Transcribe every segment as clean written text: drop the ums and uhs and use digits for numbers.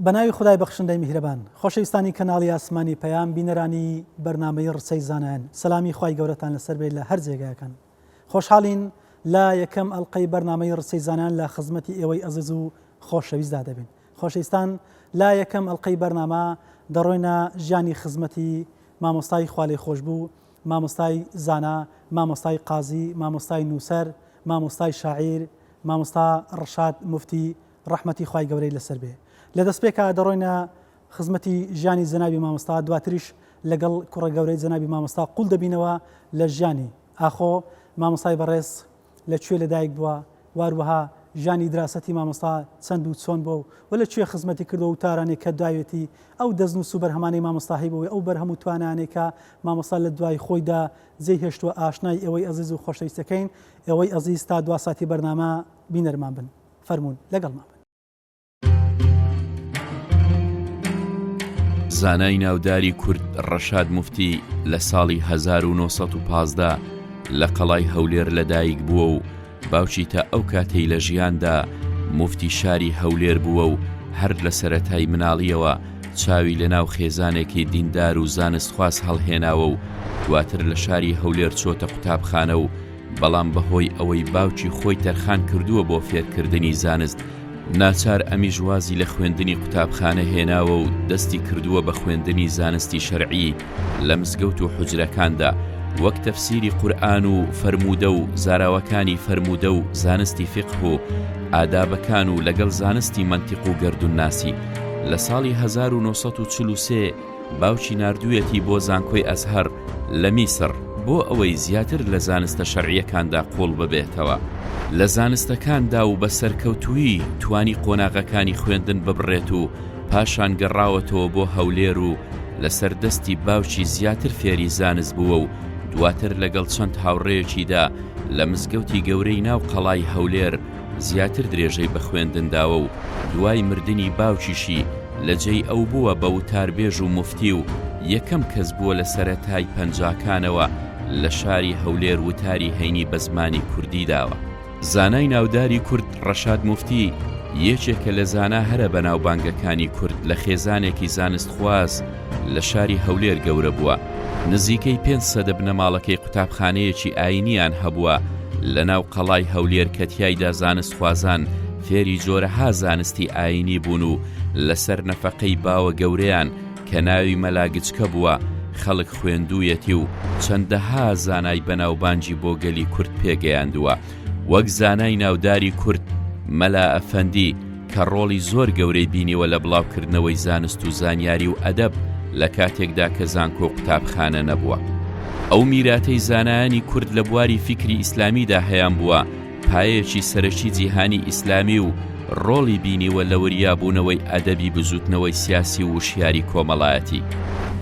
بەناوی خدای بەخشندەی میهرەبان خۆشەویستانی کەناڵی ئاسمانی پەیام بینەرانی بەرنامەی ڕچەی زانایان سەلامی خوای گەورەتان لەسەر بێت لە هەر جێگایەکان خۆشحاڵین لا یەکەم ئەڵقەی بەرنامەی ڕچەی زانایان لە خزمەتی ئێوەی ئەزیز و خۆشەویستدا دەبین. خۆشەویستان لا یەکەم ئەڵقەی بەرنامە دەڕۆینە ژیانی خزمەتی مامۆستای خوالێ خۆشبوو، مامۆستای زانا، مامۆستای قازی، مامۆستای نووسەر، مامۆستای شاعیر، مامۆستا ڕەشاد موفتی ڕەحمەتی خوای گەورەی لەسەر بێ. لە دەستپێکە دەڕۆینە خزمەتی ژیانی جەنابی مامۆستا، دواتریش لەگەڵ کوڕە گەورەی جەنابی مامۆستا قوڵ دەبینەوە لە ژیانی ئاخۆ مامۆستای بەڕێز لەکوێ لەدایک بووە، واروەها ژیانی دراسەتی مامۆستا چەند و چۆن بوو و لەکوێ خزمەتی کردو و تارانێک کە دوایەتی ئەو دەزن و سوبەرهەمانەی مامۆستا هەیبەوەی ئەو بەرهەم و توانانێک کە مامۆستا لە دوای خۆیدا جێی هێشتووە ئاشنای ئێوەی ئەزیز و خۆشەویستەکەین. ئێوەی ئەزیز تا دوا ساتی بەرنامە بینەرمان بن، فەرموون لەگەڵمان بن. زانای ناوداری کورد ڕەشاد موفتی لە ساڵی 1915 لە قەڵای هەولێر لەدایک بووە و باوکی تا ئەو کاتەی لە ژیاندا موفتی شاری هەولێر بووە و هەر لە سەرەتای مناڵیەوە چاوی لە ناو خێزانێکی دیندار و زانستخواس هەڵهێناوە و دواتر لە شاری هەولێر چۆتە قوتابخانە و بەڵام بەهۆی ئەوەی باوکی خۆی تەرخان کردووە بۆ فێرکردنی زانست ناچار ئەمیش وازی لە خوێندنی قوتابخانە هێناوە و دەستی کردووە بە خوێندنی زانستی شەرعی لە مزگەوت و حوجرەکاندا وەک تەفسیری قورئان و فەرموودە و زاراوەکانی فەرموودە و زانستی فقه و ئادابەکان و لەگەڵ زانستی مەنتیق و گەردونناسی. لە ساڵی 1943 باوکی ناردوویەتی بۆ زانکۆی ئەزهەر لە میسر بۆ ئەوەی زیاتر لە زانستە شەرعیەکاندا قوڵ ببێتەوە. لە زانستەکاندا و بە سەرکەوتووی توانی قۆناغەکانی خوێندن ببڕێت و پاشان گەڕاوەتەوە بۆ هەولێر و لەسەر دەستی باوکی زیاتر فێری زانست بووە و دواتر لەگەڵ چەند هاوڕێیەکیدا لە مزگەوتی گەورەی ناو قەڵای هەولێر زیاتر درێژەی بە خوێندنداوە و دوای مردنی باوکیشی لە جێی ئەو بووە بە وتاربێژ و موفتی و یەکەم کەس بووە لە سەرەتای پەنجاکانەوە لە شاری هەولێر وتاری هەینی بە زمانی کوردی داوە. زانای ناوداری کورد ڕەشاد موفتی یەکێکە لە زانا هەرە بەناوبانگەکانی کورد لە خێزانێکی زانستخواز لە شاری هەولێر گەورە بووە. نزیکەی 500 بنەماڵەکەی قوتابخانەیەکی ئاینیان هەبووە لە ناو قەڵای هەولێر کە تیایدا زانستخوازان فێری جۆرەها زانستی ئاینی بوون و لەسەر نەفەقەی باوە گەورەیان کە ناوی مەلاگچکە بووە خەڵک خوێندوویەتی و چەندەها زانای بەناوبانجی بۆ گەلی کورد پێگەیاندووە، وەک زانای ناوداری کورد مەلا ئەفەندی کە ڕۆڵی زۆر گەورەی بینیوە لە بڵاوکردنەوەی زانست و زانیاری و ئەدەب لە کاتێکدا کە زانکۆ قوتابخانە نەبووە. ئەو میراتەی زانایانی کورد لە بواری فیکری ئیسلامیدا هەیان بووە پایەکی سەرەکی جیهانی ئیسلامی و ڕۆڵی بینیوە لە وریابوونەوەی ئەدەبی بزوتنەوەی سیاسی و وشیاری کۆمەڵایەتی.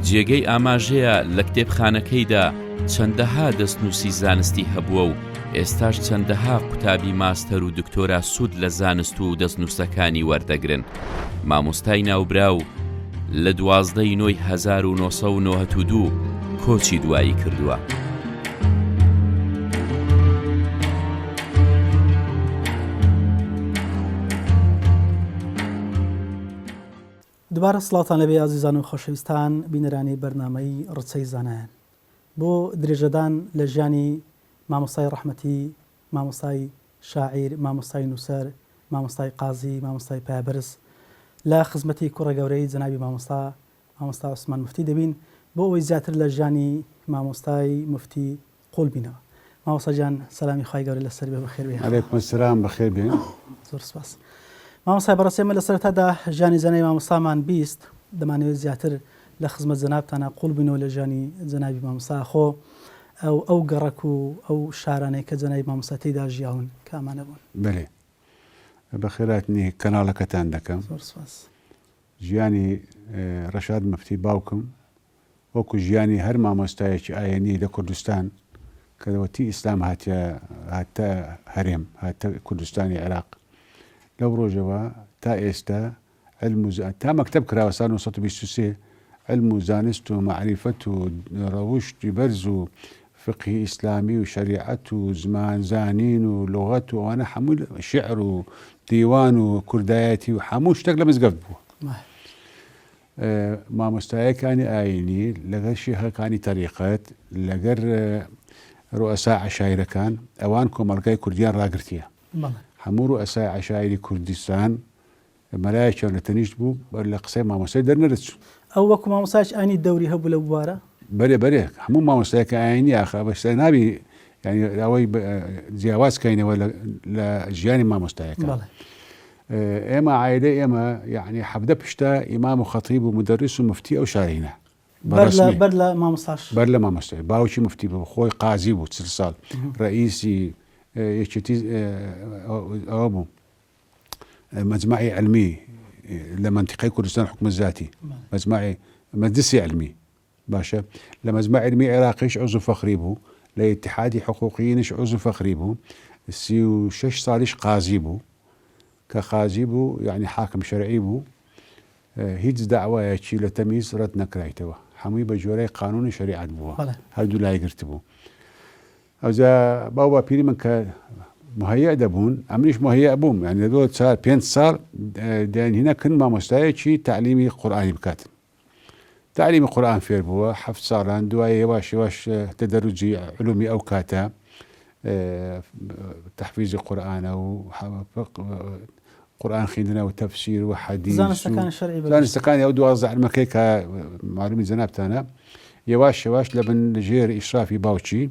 جێگەی ئاماژەیە لە کتێبخانەکەیدا چەندەها دەستنووسی زانستی هەبووە و ئێستاش چەندەها قوتابی ماستەر و دکتۆرا سوود لە زانست و دەستنووسەکانی وەردەگرن. مامۆستای ناوبراو لە 12 نۆی 1992 کۆچی دوایی کردووە. دوبارە سڵاتان لەبێ ئازیزان و خۆشەویستان بینەرانی بەرنامەی ڕچەی زانایان. بۆ درێژەدان لە ژیانی مامۆستای ڕەحمەتی، مامۆستای شاعیر، مامۆستای نووسەر، مامۆستای قازی، مامۆستای پایبەرز لە خزمەتی کوڕە گەورەی جەنابی مامۆستا عوسمان موفتی دەبین بۆ ئەوەی زیاتر لە ژیانی مامۆستای موفتی قوڵ بینەوە. مامۆستا جان سەلامی خوای گەورەی لەسەر بێ، بەخێر بێ. عەلەیکوم سەلام، بەخێر بێ. زۆر سپاس. مامۆستای بەڕێز، ئێمە لە سەرەتادا ژیانی جەنابی مامۆستامان بیست، دەمانەوێت زیاتر لە خزمەت جەنابتانە قوڵ بینەوە لە ژیانی جەنابی مامۆستا. خۆ ئەو گەڕەک و ئەو شارانەی کە جەنابی مامۆستا تێیدا ژیاون کامانە بوون؟ بەڵێ، بەخێراتنی کەناڵەکەتان دەکەم. زۆر سپاس. ژیانی ڕەشاد موفتی باوکم وەکو ژیانی هەر مامۆستایەکی ئاینی لە کوردستان کە دەوەتی ئیسلام هاتە هەرێم، هاتە کوردستانی عێراق، لەو ڕۆژەوە تا ئێستا تا مەکتەب کراوە ساڵ 1923 علم و زانست و معریفەت و ڕەوشتی بەرز و فقهی ئیسلامی و شریعەت و زمانزانین و لغەت و ئەوانە هەموو شعر و دیوان و کوردایەتی و هەموو شتێک لە مزگەفت بووە. مامۆستایەکانی ئاینی لەگەر شێخەکانی تەریقەت لەگەر ڕوئەسا عەشایرەکان ئەوان کۆمەڵگەی کوردیان ڕاگرتیە هەموو ڕوئەسای عەشایری کوردستان مەلایەکیان لە تەنیشت بوو لە قسەی مامۆستای دەرنەدەچوو ئەو وەکو مامۆستایش ئاینی دەوری هەبوو لە بوارە بەرێ هەموو مامۆستایەکە ئاینی ئاخە بەشتە نابی يعني ئەوەی جیاواز کەینەوە لە ژیانی مامۆستایەکە ئێمە عایلەی ئێمە يعني حەفدە پشتە ئیمام و خەتیب و مدەرس و مفتی ئەو شارینە بەر لە مامۆستاش بەر لە مامۆستای باوکی مفتی بوو خۆی قازی بوو 40 ساڵ ڕئیسی یەکێتی ئەوە بوو مجمعی علمی لە منطقەی کوردستان حکومە ذاتی مجمعی مجلسی علمی باشە لە مجمع علمی عێراقیش عضو فەخری بوو لە اتحادی حقوقیینش عضو فەخری بوو 36 ساڵیش قازی بوو کە قازی بوو يعني حاکم شەرعی بوو هیچ داوایەکی لە تەمیز ڕەت نەکرایتەوە هەمووی بە جۆرەی قانونی شریعەت بووە هەردوو لای گرت بوو ئەوجا باو باپیری من کە مهەیە دەبوون ئەمریش مهەیە بووم يعني لە 4-5 ساڵ دایانهێنەکردن مامۆستایەکی تعلیمی قورئانی بکات تعلیمی قورئان فێر بووە 7 ساڵان دوای یەواش تەدەروجی علومی ئەو کاتە تحفیزی قورئانە و قورئان خوێندنە و تەفسیر و حەدیث زانستەکانی ئەو 12 علمەکەی کە معلومی جەنابتانە یەواش لە بن ژێر ئیشرافی باوکی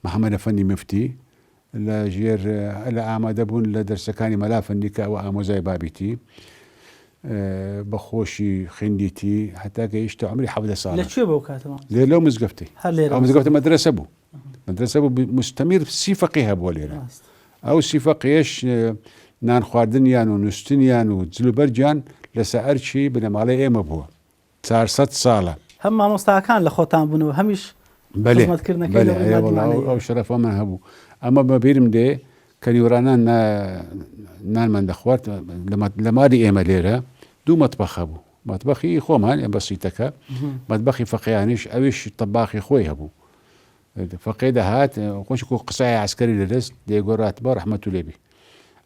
محەممەد ئەفەندی مفتی لە ژێر لە ئامادەبوون لە دەرسەکانی مەلافەندی کە ئەوە ئامۆزای بابیتی بەخۆشی خوێندیتی هەتا گەیشتە عمری 17 ساڵ لەکوێ بەو کاتەوە لێرە مزگەفتی ئەو مزگەفتە مەدرسە بوو مستەمیر سی فەقیه هەبووە لێرە ئەو سی فەقیەش نان خواردنیان و نووستنیان و جلوبەرجیان لەسەر ئەرچی بنەماڵەی ئێمە بووە 400 ساڵە هەم مامۆستاکان لە خۆتان بوونەوە هەمیش ئەو شەرەفەمان هەبوو ئەمە بەبیرم دێ کە نیوەڕانان نانمان دەخوارد لە ماری ئێمە لێرە دوو مەتبەخە بوو مەتبەخی خۆمان بەسیتەکە مەتبەخی فەقییانیش ئەویش تەباخی خۆی هەبوو فەقێ دەهات خۆش قسای عسکەری لەدەست دێگۆڕاتبە ڕەحمەت و لێبی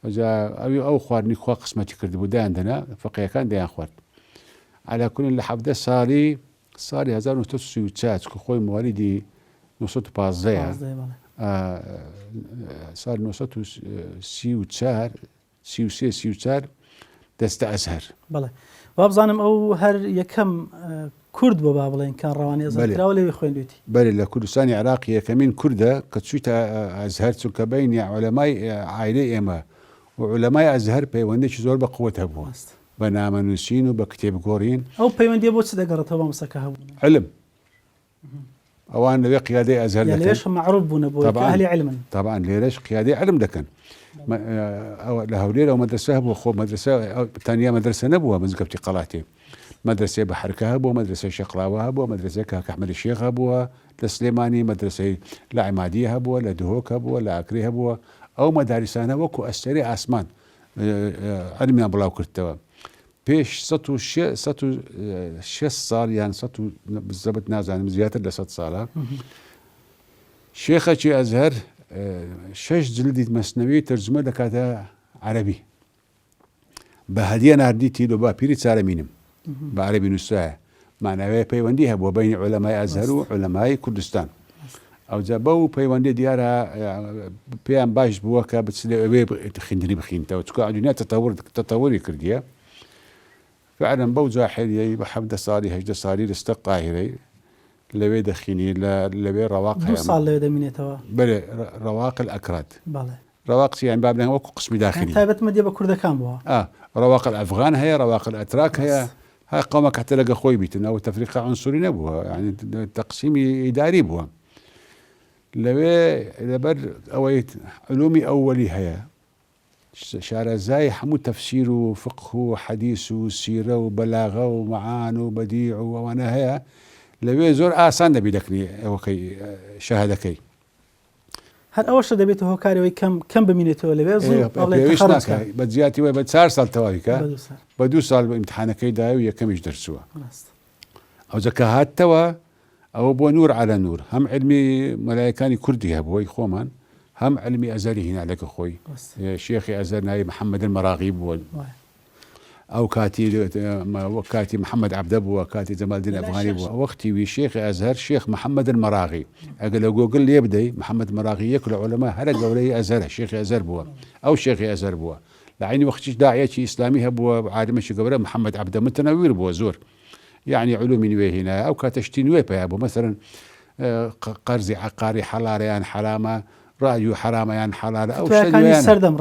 ئەوی ئەو خواردنی خوا قسمەتی کردبوو دایان دەنا فەقیەکان دەیان خوارد على كل لە 17 ساڵی 1934 کە خۆی موالیدی 1915 سال 1934 دەستە ئەزهەر بەڵێ وابزانم ئەو هەر یەکەم کورد بۆ با بڵێن کان ڕەوانی ئەزهەرکراوە لەوێ خوێندویتی بەێ لە کوردستانی عێراقی یەکەمین کووردە کە چوویتە ئەزهەر چونکە بەینی عولەمای عایلەی ئێمە و عولەمای ئەزهەر پەیوەندێکی زۆر بە قووەت هەبووە بە نامەنووسین و بە کتێبگۆڕین ئەو پەیوەندی بۆ چ دەگەڕێتەوە مامۆستاکە هەبوون علم ئەوان لەوێ قیادەی ئەزهەر لەوێش مەعروف بوون بۆ ئەهلی علمن طبعا لێرەش قیادەی علم دەکەن لە هەولێرەوە مەدرسە هەبووە خۆ مەدرسە تەنیا مەدرسە نەبووە مزگەفتی قەڵاتێ مەدرسەی بە حرکە هەبووە مەدرسەی شەقڵاوە هەبووە مەدرسەی کاک ئەحمەدی شێخ هەبووە لە سلێمانی مەدرسەی لە عیمادی هەبووە لە دهۆک هەبووە لە ئاکری هەبووە ئەو مەداریسانە وەکو ئەستێرەی ئاسمان علمیان بڵاو کردەوە پێش 106 ساڵ یان زەبت نازانم زیاتر لە 100 ساڵە شێخەکی ئەزهەر 6 جلدی مەسنەوی تەرجمە دەکاتە عەرەبی بە هەدیە ناردیتی لە باپیری چارەمینم بە عەرەبی نووسرایە معناوەیە پەیوەندی هەبووە بەینی عولەمای ئەزهەر و عولەمای کوردستان ئەوجا بەو پەیوەندی دیارە پێیان باش بووە کە بچێ ئەوێ خوێندنی بخینتەوە چونکە دنیا تەتەوەری کردیە فعلا بەو جاحێریەی بە 17 ساڵی 18 ساڵی لەستە قاهرەی لەوێ دەخینی لەوێ ڕەواق ساڵ لەوێ دەمینێتەوە بەێ ڕەواق ئەکرات ڕەواقچیان بابنیان وەکو قسمی داخلی تایبەتمە دێ بە کوردەکان بووە ڕەواق ئەفغان هەیە ڕەواق ئەتراک هەیە ها قەومەک حتى لەگە خۆی بیتن ئەو تەفریقە عنسوری نەبووە يعني تەقسیمی ئیداری بووە لەوێ لەبەر ئەوەی علومی ئەووەلی هەیە شارەزای هەموو تەفسیر و فقه و حەدیث و سیرە و بەلاغە و مەعان و بەدیع و ئەوانە هەیە لەوێ زۆر ئاسان دەبی دەکەنی ئەوەکەی شاهدەکەی هەر ئەوەش دەبێت هۆکارەوەی کەم بمینێتەوە لەوێ بە زیاتی وای بە 4 ساڵ تەواویکە بە 2 ساڵ بە ئیمتحانەکەی داوی و یەکەمیش دەرچووە ئەوجەکە هاتەوە ئەوە بۆ نور على نور هەم علمی مەلایەکانی کوردی هەبووی خۆمان هەم علمی ئەزەری هینا لەگە خۆی شێخی ئەزەر ناوی محەممەد مەراغی بووە او كاتي محمد عبده بووە کاتی جەمال الدین ئەفغانی بووە وەختی وی شێخی ئەزهەر شێخ محەممەد المەراغی ئەگەر لە گۆگل لێ بدەیت محەممەد مەراغی یەک لە عولەما هەرە گەورەی ئەزهەرە شێخی ئەزهەر بووە ئەو شێخی ئەزهەر بووە لە عینی وەختیش داعیەکی ئیسلامی هەبووە عالمێکی گەورە محەممەد عبدە متەنەویر بووە زۆر يعني علومی نوێ هێنایە ئەو کاتەشتی نوێ پێیا بوو مەسەرەن قەرزی عقاری حەڵالەیان حرامە ڕادیو حرامەیان حەڵالە ئەو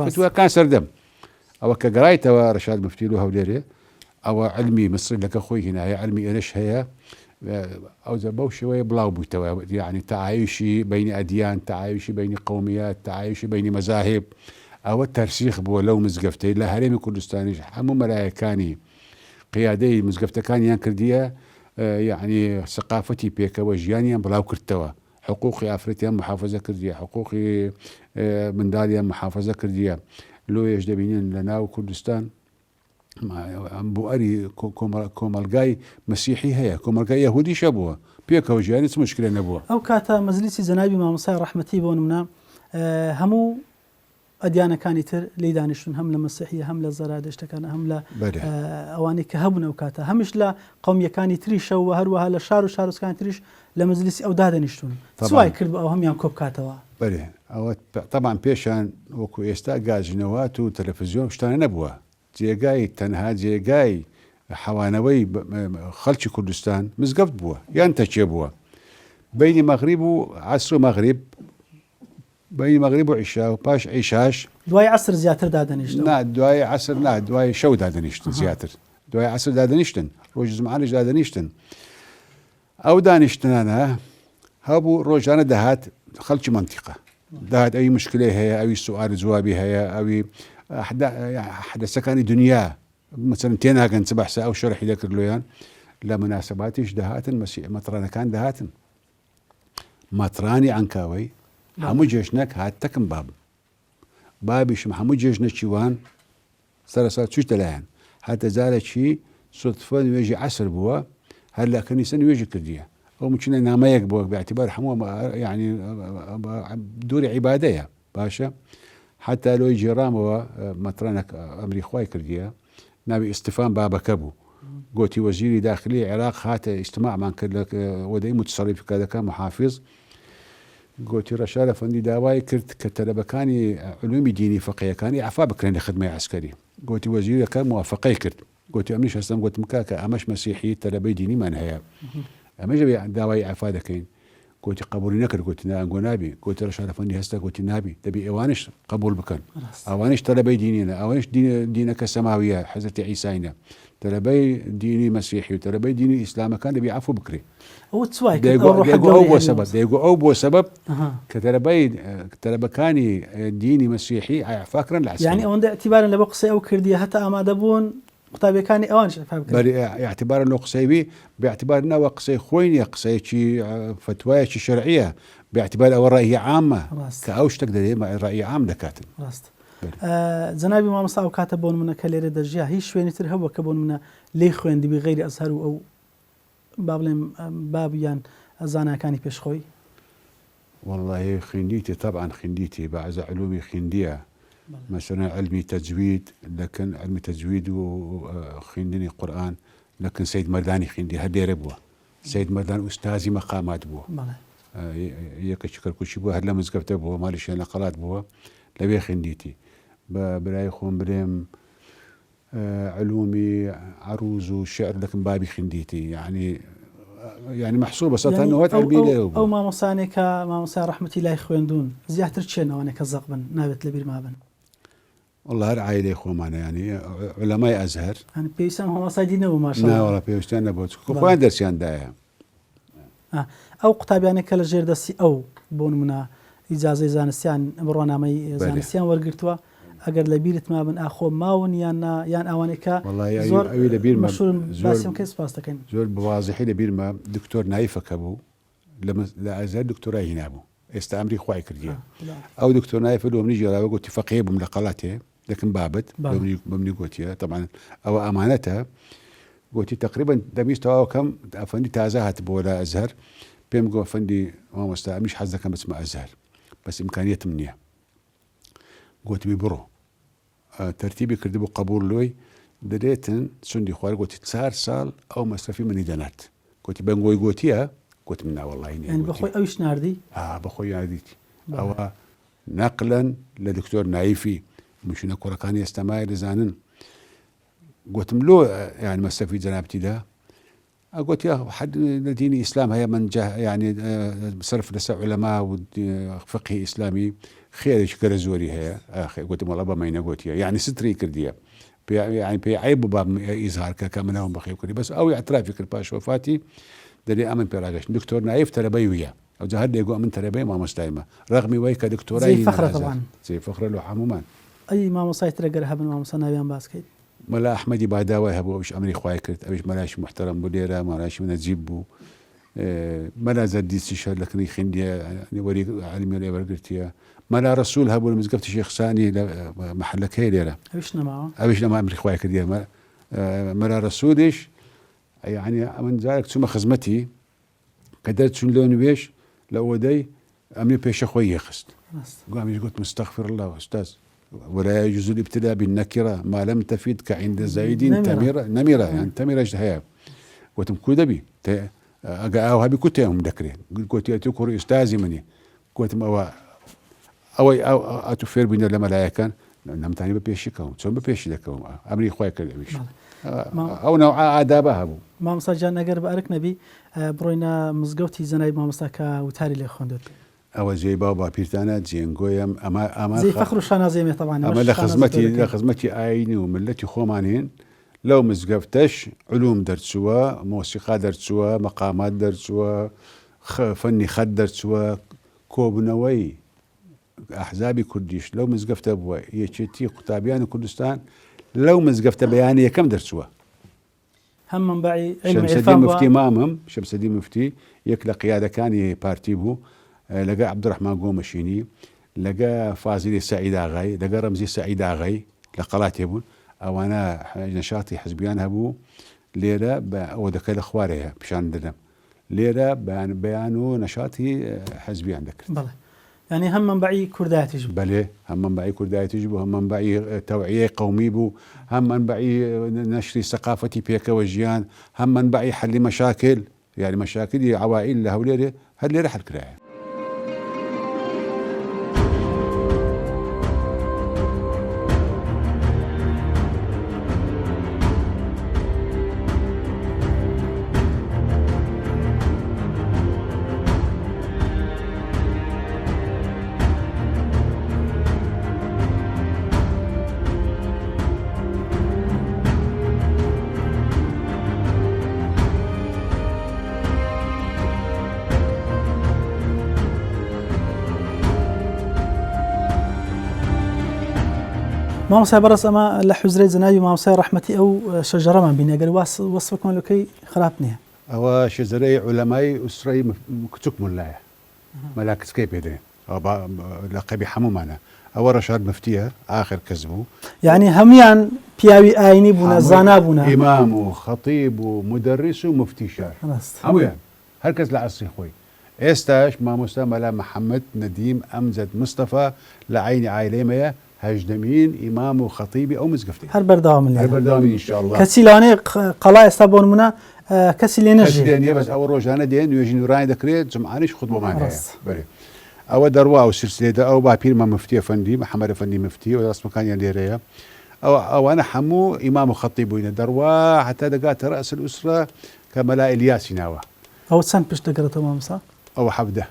فتوەکان سەردەم ئەوە کە گەڕایتەوە ڕەشاد مفتی و هەولێرێ ئەوە علمی مصری لەکە خۆی هێنایە علمی ئێرەش هەیە ئەو بەو شێوەیە بڵاو بوویتەوە یعنی تعایشی بینی ئەدیان تعایشی بینی قومیات تعایشی بینی مەزاهب ئەوە تەرسیخ بووە لەو مزگەفتەی لە هەرێمی کوردستانیش هەموو مەلایەکانی قیادەی مزگەفتەکانیان کردیە یعنی سقافەتی پێکەوە ژیانیان بڵاو کردەوە حقوقی ئافرەتیان محافظە کردیە حقوقی منداڵیان محافظە کردیە لۆیەش دەبینن لە ناو کوردستان بۆ ئەری کۆمەلگای مەسیحی هەیە کۆمەلگای یەهودیشە بووە پێکەوە ژیانی چ مشکلە نەبووە ئەو کاتە مەجلیسی جەنابی مامۆستای ڕەحمەتی بۆ نمونە هەموو ئەدیانەکانی تر لی دانیشتون هەم لە مەسیحیە هەم لە زەرادشتەکانە هەم لە ئەوانەی کە هەبوون ئەو کاتە هەمیش لە قومیەکانی تریشەوە هەروەها لە شار و شارۆچکانی تریش لە مەجلیسی ئەو دادەنیشتون سوای کرد بە ئەو هەمیان کۆ بکاتەوە بەێ ئەوە طبعاً پێشان وەکو ئێستا گازژنەوات و تەلەڤیزیۆن شتانە نەبووە جێگای تەنها جێگای حەوانەوەی خەڵکی کوردستان مزگەفت بووە یان تەکێ بووە بینی مەغریب و عەسر و مەغریب بینی مەغریب و عیشا و پاش عیشاش دوای عەسر زیاتر دادەنیشتن دوای عەسر دوای شەو دادەنیشتن زیاتر دوای عەسر دادەنیشتن ڕۆژی زمانش دادەنیشتن ئەو دانیشتنانە هەبوو ڕۆژانە دەهات خەڵکی منتیقە داهات ئەوی مشکلەی هەیە ئەوی سوال جوابی هەیە ئەوی حدەسەکانی دنیا مثلا تێناگەن چ بەحسە ئەو شەرحی دەکرد لۆیان لە مناسباتیش دەهاتن مەترانەکان دەهاتن مەترانی عنکاوەی هەموو جێژنەك هاتەکەم بابیشم هەموو جێژنەکی وان سەرسا چوش دەلایەن هاتە جارێکی سوتفە نوێژی عەسر بووە هەر لە کەنیسە نوێژی کردیە ئەو مچینە نامەیەک بووە باعتیبار هەموو یعنی دووری عیبادەیە باشە حتا لۆی جێرامەوە مەترانێک ئەمری خوای کردیە ناوی ئیستیفان بابەکە بوو گوتی وەزیری داخلی عێراق هاتە ئیجتماعمان کرد لە وەدەی متسەڕیفەکە محافظ گوتی ڕەشاد ئەفەندی داوای کرد کە تەلەبەکانی علومی دینی فەقیهەکانی عەفا بکرێن لە خدمەی عەسکەری گوتی وەزیرەکە موافقەی کرد گوتی ئەمنیش هەستم گوتم کاکە ئەمەش مەسیحی تەلەبەی دینیمان هەیە ئەمەش داوای عەفا دەکەین گوتی قبولی نەکرد گوتی ئەنگۆ نابی گوتی ڕەشاد ئەفەندی هەستا گوتی نابی دەبی ئێوانش قبول بکەن ئەوانش تەلەبەی دینینە ئەوانش دینەکە سەماویە حەزرەتی عیساینە تەلەبەی دینی مەسیحی و تەلەبەی دینی ئیسلامەکان دەبی عەفو بکرێ دەیگو ئەو بۆ سەبەب کە تەلەبەکانی دینی مەسیحی عەفاکرن لە یعنی ئەوەندە ئەتیبارن لە بۆ قسەی ئەو کردیە هەتا ئامادە بوون قوتابیەکانی ئەوانش اعتبارا لەو قسەیوی باعتبار ناوە قسەی خۆی نیە قسەیەکی فتوایەکی شەرعیە باعتبار ئەوە ڕای عامە کە ئەو شتێک دەدێ ڕای عام دەکاتن ڕاست جەنابی مامۆستا ئەو کاتە بۆ نمونە کە لێرە دەژیا هیچ شوێنی تر هەبووە کە بۆ نمونە لێی خوێندبی غەیری ئەزهەر و ئەو با بڵێم بابیان زاناکانی پێشخۆی والله خنديتي طبعا خنديتي بعض علومي خندية مثلا علمي تجويد لكن علمي تجويد وخندني قرآن لكن سيد مرداني خندي هدير بوا سيد مردان أستاذي مقامات بوا يك شكر كل شيء بوا هلا مزقفت بوا مالي شيء نقلات بوا لبي خنديتي براي خون بريم علومي عروز وشعر لكن بابي خنديتي يعني محسوبة سطح نوات علمية أو ما مصانك ما مصان رحمة الله خويندون زيادة تشين وانا كزقبن نابت لبير مابن والله العائلة إخوة معنا يعني علماء أزهر يعني بيسان هم صايدين وما شاء الله لا والله بيوستان نبوت كوفان درسيان دايا أو كتاب يعني كلا جير دسي أو بون منا إجازة زانستيان برونا مي زانستيان ورقرتوا أجر لبيرت ما بن أخو ماون يان أوانك والله زور أي لبير ما مشهور باسم كيس باستكين زور بواضحي لبير ما دكتور نايفة كابو لما لأزهر دكتوراه هنا أبو استأمري خواي كرديا أو دكتور نايفة لو منيجي ولا قلت فقيه بملقلاته لكن بابت بمني قلتيها طبعا أو أمانتها قلت تقريبا دميست أو كم أفندي تازهت بولا أزهر بيم قو أفندي ما مستعمل مش حظك كم اسمه أزهر بس إمكانية منية قلت بيبرو ترتيبي كردبو قبول لوي دەرێتن سندی خوار گوتی 4 ساڵ ئەو مەسرفی منی دەنات گوتی بەنگۆی گوتیە گوت من ناوەڵی بەخۆی ئەوش نردی بەخۆی یادیتی ئەوە نەقلەن لە دکتۆر نایفی مشونە کوڕەکانی ئێستامای دەزانن گوتم لۆ یان مەسرفی جەنابەتیدا ئەگوتی حد دینی ئیسلام هەیە من يعني صرف لەسەر عولەما و فقهی ئیسلامی خێرێکی گەرە زۆری هەیە گوتم وەڵا بەمەی نەگوتیە یعنی ستری کردیە يعني پێی عیب بوو باب ئیزهارکە کە منەوەم بەخێو کردی بەس ئەوی اعترافی کرد پاش وفاتی دەرێ ئەمن پێڕاگەشت دکتۆر نایف تەلەبەی ویە ئەو جا هەر دێگو ئەمن تەلەبەی مامۆستایمە ڕەغمی وەی کە دکتۆرای زەی فەخرە لە هەمومان ئەی مامۆستای ترە گەر هەبن مامۆستا ناویان باسکەیت مەلا ئەحمەدی باداوای هەبوو ئەوش ئەمری خوای کرد ئەوش مەلاشی محتەرەم بوو لێرە مەلاشی نەجیب بوو مەلا زەردیسی شەر لەکنی خوێندیە وەری عەلمی لێ وەرگرتیە مەلا ڕەسوول هەبوو لە مزگەفتی شێخسانی لە مەحەلەکەی لێرە ئەوش نەما ئەمری خوای کردیە مەلا ڕەسوولیش يعني من جارك ثم خزمتي قدرت شنو لون ويش لودي أمي بيش أخوي يخست قام قلت مستغفر الله أستاذ ولا يجوز الابتلاء بالنكرة ما لم تفيدك عند زايد نمرة يعني تمرة جهيا قلت كودبي أو هبي كنت يوم ذكري قلت يتذكر أستاذي مني قلت أو أتفير بين الملائكة نعم تاني ببيشكهم ثم ببيش لكم أمري خوي كلاميش أو نوع آدابها بو مامۆستا جان ئەگەر بە ئەرک نەبی بڕۆینە مزگەوتی زەنای مامۆستاکە وتاری لێ خوێندوت ئەوە جێی باو باپیرتانە جێنگۆیم ئەمە فەخر و شانازێمێ طبعا ئەمە لە خزمەتی ئاینی و ملەتی خۆمانین لەو مزگەفتەش علوم دەرچووە مۆسیقا دەرچووە مەقامات دەرچووە فەنی خەت دەرچووە کۆبوونەوەی ئەحزابی کوردیش لەو مزگەفتە بووە یەکێتی قوتابیانی کوردستان لەو مزگەفتە بەیانی یەکەم دەرچووە هەم منبعی شەمسەدین مفتی مامم شەمسەدین مفتی یەک لە قیادەکانی پارتی بوو لەگە عەبدوڕەحمان گۆمەشینی لەگە فازیلی سەعید ئاغای لەگە ڕەمزی سەعید ئاغای لە قەڵاتێ بوون ئەوانە نەشاتی حزبیان هەبوو لێرە ئەوە دەکە لە خوارەیە پیشان دەدەم لێرە بەیان و نەشاتی حزبیان دەکرد يعني هم منبعي كرداتيش بله هم منبعي كرداتيش بو هم منبعي توعية قومي بو هم منبعي نشر ثقافتي بيك وجيان هم منبعي حل مشاكل يعني مشاكل عوائل لهوليره هل رح الكرايه مامۆستا بەڕست ئەمە لە حوزرەی جەنابی مامۆستای ڕەحمەتی ئەو شەجەرەمان بینی ئەگەر وەسفەکمان لەکەی خراپ نییە ئەوە شێزەرەی عولەمای ئوسرەی کچوک مولایە مەلا کچکەی پێدرێن لە قەبی هەمومانە ئەوە ڕەشاد مفتیە ئاخر کەس بوو یعنی هەمویان پیاوی ئاینی بوونە زانا بوونە ئیمام و خەتیب و مدەریس و مفتی شار هەمویان هەر کەس لە عەسری خۆی ئێستاش مامۆستا مەلا محەممەد نەدیم ئەمجەد مستەفا لە عینی عایلەیمەیە هەژدەمین ئیمام و خەتیبی ئەو مزگەفتی هەر بەردەوام ئینشاءالله کەسی لەوانەیە قەڵا ئێستا بۆ نمونە کەسی لێ نەژێنێ بەس ئەوە ڕۆژانە دێن نوێژی نورانی دەکرێت جمعانیش خوتبەمان هەیە ئەوە دەڕوا و سلسلێدا ئەو باپیرمە مفتیە فەندی محەممەد ئەفەندی مفتی و ڕاستمەکانیان لێرەیە ئەوانە هەموو ئیمام و خەتیب بووینە دەڕوا هەتا دەگاتە ڕەئس الئوسرە کە مەلا ئیلیاسی ناوە ئەو چەند پشت دەگەڕێتەوە مامۆستا ئەوە حەفدە